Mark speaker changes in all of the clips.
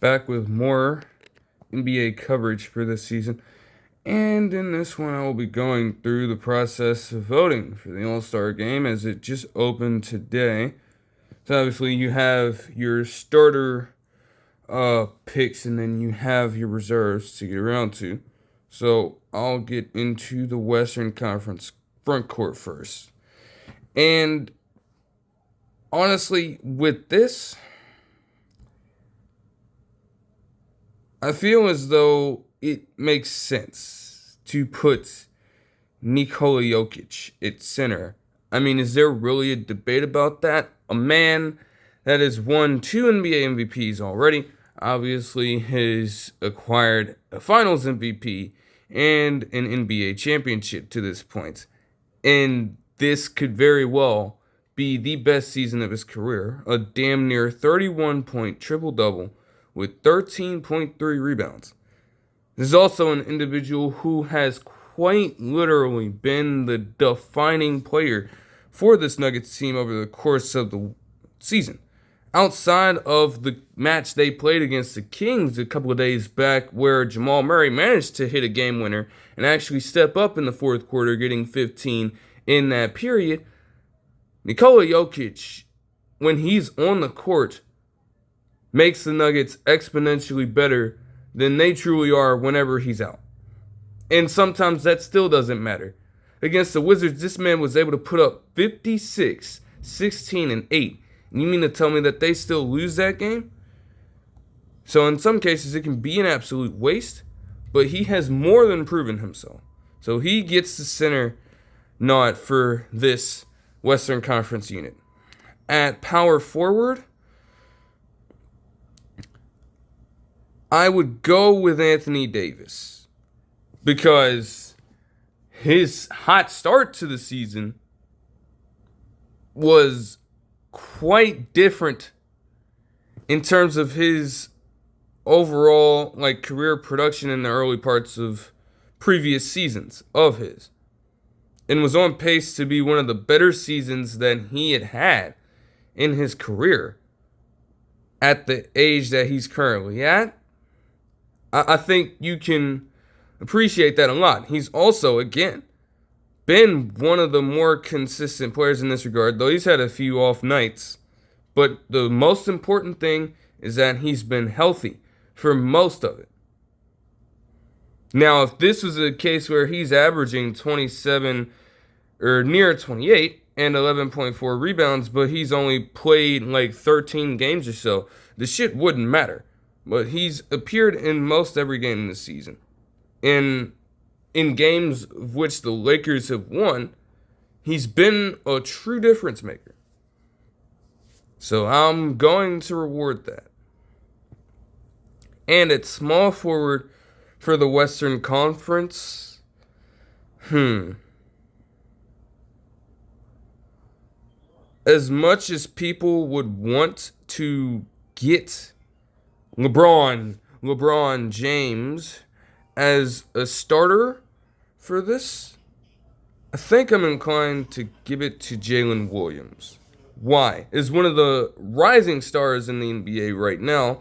Speaker 1: back with more NBA coverage for this season. And in this one, I will be going through the process of voting for the All Star game as it just opened today. So, obviously, you have your starter picks and then you have your reserves to get around to. So, I'll get into the Western Conference front court first. And honestly, with this, I feel as though it makes sense to put Nikola Jokic at center. I mean, is there really a debate about that? A man that has won two NBA MVPs already, obviously has acquired a Finals MVP and an NBA championship to this point. And this could very well be the best season of his career, a damn near 31-point triple double with 13.3 rebounds. This is also an individual who has quite literally been the defining player for this Nuggets team over the course of the season. Outside of the match they played against the Kings a couple of days back, where Jamal Murray managed to hit a game winner and actually step up in the fourth quarter, getting 15 in that period, Nikola Jokic, when he's on the court, makes the Nuggets exponentially better than they truly are whenever he's out. And sometimes that still doesn't matter. Against the Wizards, this man was able to put up 56, 16, and 8. And you mean to tell me that they still lose that game? So in some cases, it can be an absolute waste, but he has more than proven himself. So he gets the center nod for this Western Conference unit. At power forward, I would go with Anthony Davis because his hot start to the season was quite different in terms of his overall career production in the early parts of previous seasons of his, and was on pace to be one of the better seasons that he had had in his career at the age that he's currently at. I think you can appreciate that a lot. He's also, again, been one of the more consistent players in this regard, though he's had a few off nights. But the most important thing is that he's been healthy for most of it. Now, if this was a case where he's averaging 27 or near 28 and 11.4 rebounds, but he's only played 13 games or so, the shit wouldn't matter. But he's appeared in most every game this season. In games of which the Lakers have won, he's been a true difference maker. So I'm going to reward that. And at small forward for the Western Conference, as much as people would want to get LeBron James as a starter for this, I think I'm inclined to give it to Jalen Williams. Why? As one of the rising stars in the NBA right now,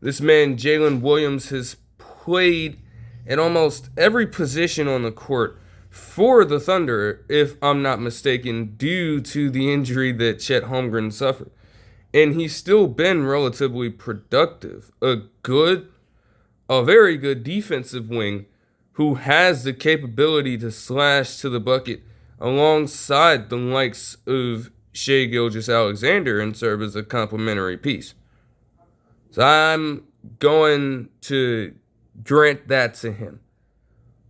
Speaker 1: this man, Jalen Williams, has played at almost every position on the court for the Thunder, if I'm not mistaken, due to the injury that Chet Holmgren suffered. And he's still been relatively productive. A very good defensive wing who has the capability to slash to the bucket alongside the likes of Shai Gilgeous-Alexander and serve as a complementary piece. So I'm going to grant that to him.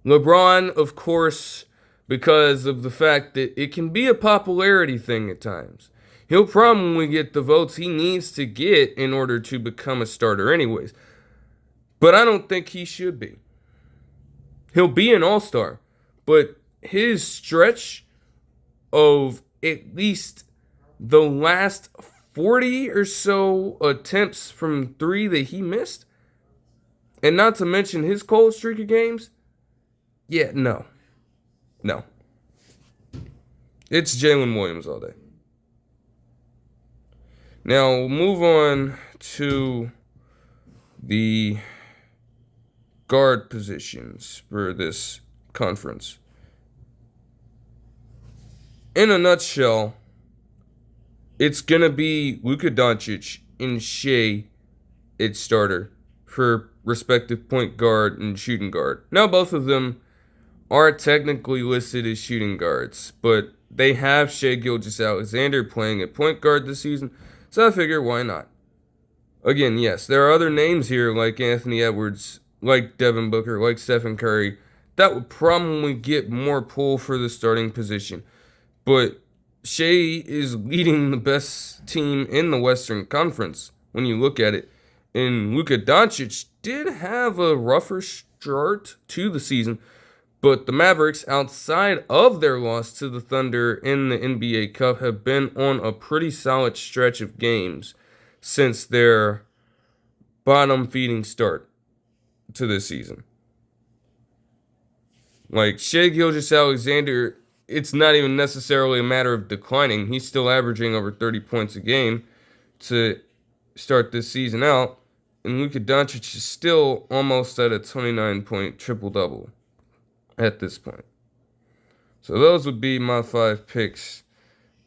Speaker 1: LeBron, of course, because of the fact that it can be a popularity thing at times. He'll probably get the votes he needs to get in order to become a starter anyways. But I don't think he should be. He'll be an all-star. But his stretch of at least the last 40 or so attempts from three that he missed, and not to mention his cold streak of games, no. It's Jalen Williams all day. Now, we'll move on to the guard positions for this conference. In a nutshell, it's going to be Luka Doncic and Shea at starter for respective point guard and shooting guard. Now, both of them are technically listed as shooting guards, but they have Shea Gilgeous-Alexander playing at point guard this season, so I figure why not? Again, yes, there are other names here like Anthony Edwards, like Devin Booker, like Stephen Curry, that would probably get more pull for the starting position. But Shea is leading the best team in the Western Conference when you look at it. And Luka Doncic did have a rougher start to the season, but the Mavericks, outside of their loss to the Thunder in the NBA Cup, have been on a pretty solid stretch of games since their bottom-feeding start to this season. Like, Shea Gilgeous-Alexander, it's not even necessarily a matter of declining. He's still averaging over 30 points a game to start this season out. And Luka Doncic is still almost at a 29-point triple-double at this point. So those would be my 5 picks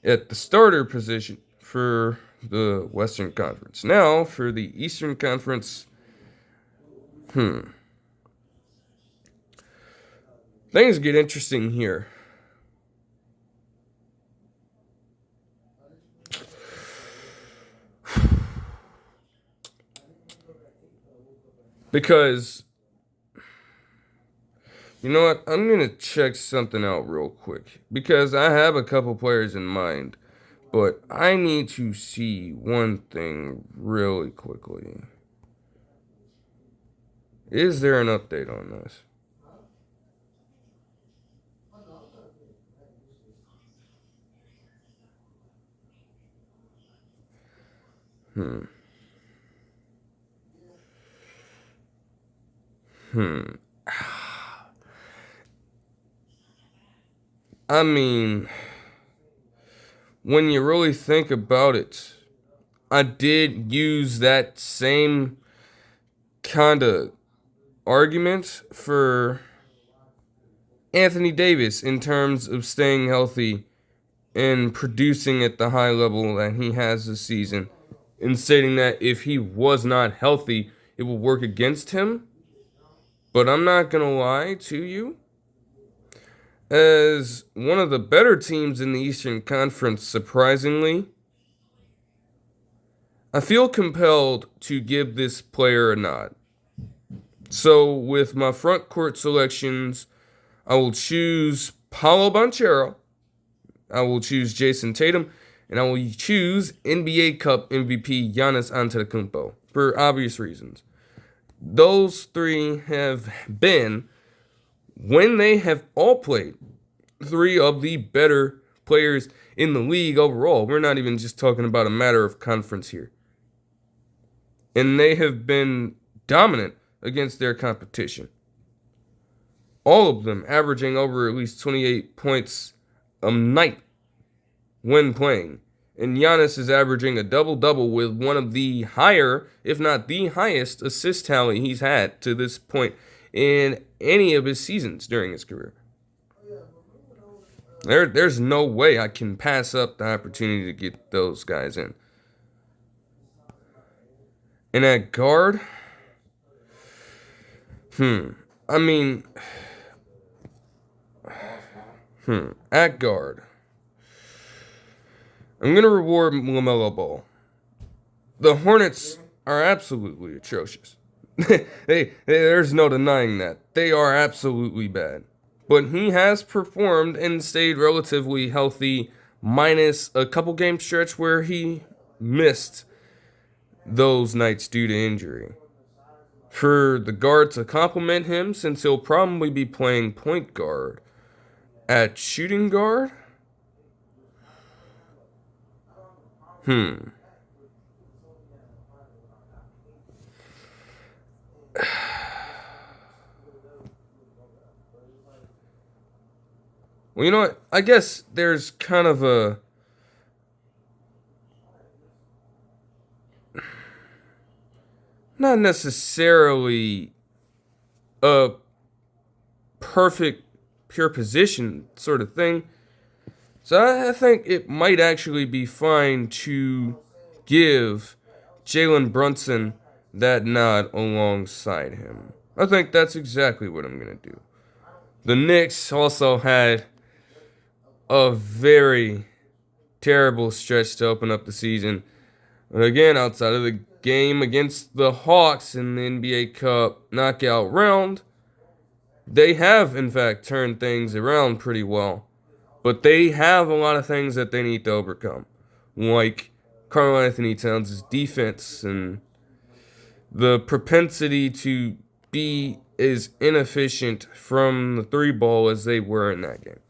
Speaker 1: at the starter position for the Western Conference. Now, for the Eastern Conference, things get interesting here. Because, you know what, I'm going to check something out real quick. Because I have a couple players in mind. But I need to see one thing really quickly. Is there an update on this? I mean, when you really think about it, I did use that same kind of argument for Anthony Davis in terms of staying healthy and producing at the high level that he has this season, and stating that if he was not healthy, it will work against him. But I'm not going to lie to you. As one of the better teams in the Eastern Conference, surprisingly, I feel compelled to give this player a nod. So with my front court selections, I will choose Paolo Banchero, I will choose Jason Tatum, and I will choose NBA Cup MVP Giannis Antetokounmpo for obvious reasons. Those three have been, when they have all played, 3 of the better players in the league overall. We're not even just talking about a matter of conference here. And they have been dominant against their competition. All of them averaging over at least 28 points a night when playing. And Giannis is averaging a double-double with one of the higher, if not the highest, assist tally he's had to this point in any of his seasons during his career. There's no way I can pass up the opportunity to get those guys in. And at guard, at guard, I'm going to reward LaMelo Ball. The Hornets are absolutely atrocious. There's no denying that. They are absolutely bad. But he has performed and stayed relatively healthy, minus a couple game stretch where he missed those nights due to injury. For the guard to compliment him, since he'll probably be playing point guard, at shooting guard, well, you know what? I guess there's kind of a... not necessarily a perfect pure position sort of thing. So I think it might actually be fine to give Jalen Brunson that nod alongside him. I think that's exactly what I'm going to do. The Knicks also had a very terrible stretch to open up the season. But again, outside of the game against the Hawks in the NBA Cup knockout round, they have, in fact, turned things around pretty well. But they have a lot of things that they need to overcome, like Karl-Anthony Towns' defense and the propensity to be as inefficient from the three ball as they were in that game.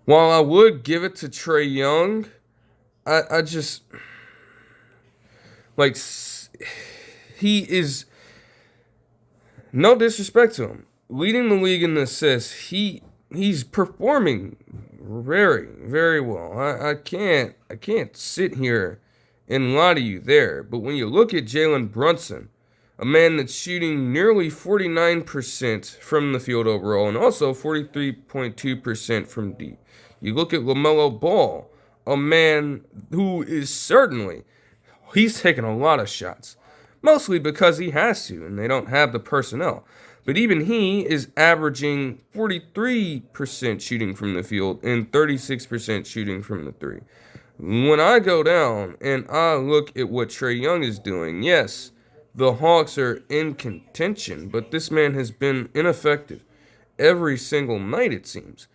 Speaker 1: While I would give it to Trae Young, I just like he is, no disrespect to him, leading the league in assists. He's performing very, very well. I can't sit here and lie to you there. But when you look at Jalen Brunson, a man that's shooting nearly 49% from the field overall and also 43.2% from deep. You look at LaMelo Ball, a man who is certainly, he's taking a lot of shots, mostly because he has to and they don't have the personnel. But even he is averaging 43% shooting from the field and 36% shooting from the three. When I go down and I look at what Trae Young is doing, yes, the Hawks are in contention, but this man has been ineffective every single night, it seems.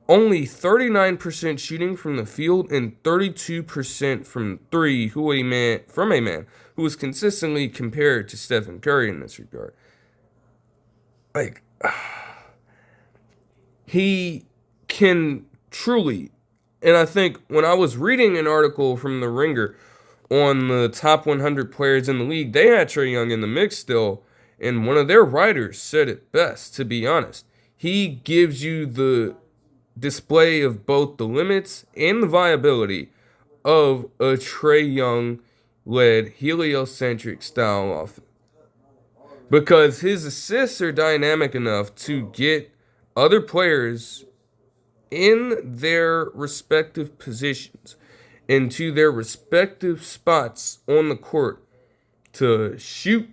Speaker 1: Only 39% shooting from the field and 32% from three, from a man who is consistently compared to Stephen Curry in this regard. Like, he can truly, and I think when I was reading an article from The Ringer on the top 100 players in the league, they had Trae Young in the mix still, and one of their writers said it best, to be honest. He gives you the display of both the limits and the viability of a Trae Young-led heliocentric style offense. Because his assists are dynamic enough to get other players in their respective positions into their respective spots on the court to shoot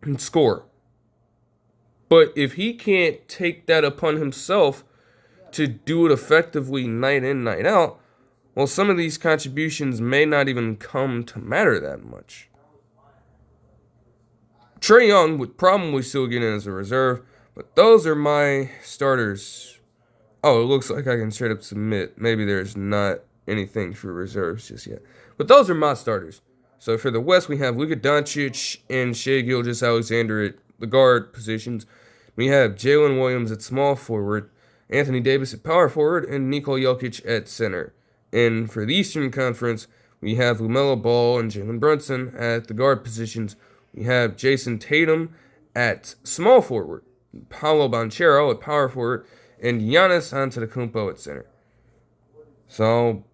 Speaker 1: and score. But if he can't take that upon himself to do it effectively night in, night out, well, some of these contributions may not even come to matter that much. Trae Young would probably still get in as a reserve, but those are my starters. Oh, it looks like I can straight up submit. Maybe there's not anything for reserves just yet. But those are my starters. So for the West, we have Luka Doncic and Shai Gilgeous-Alexander at the guard positions. We have Jalen Williams at small forward, Anthony Davis at power forward, and Nikola Jokic at center. And for the Eastern Conference, we have LaMelo Ball and Jalen Brunson at the guard positions. We have Jason Tatum at small forward, Paolo Banchero at power forward, and Giannis Antetokounmpo at center. So I'll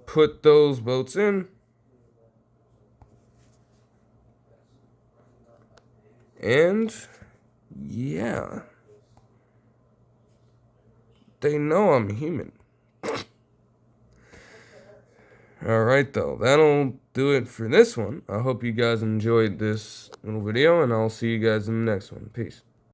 Speaker 1: put those votes in. And yeah, they know I'm human. Alright though, that'll do it for this one. I hope you guys enjoyed this little video, and I'll see you guys in the next one. Peace.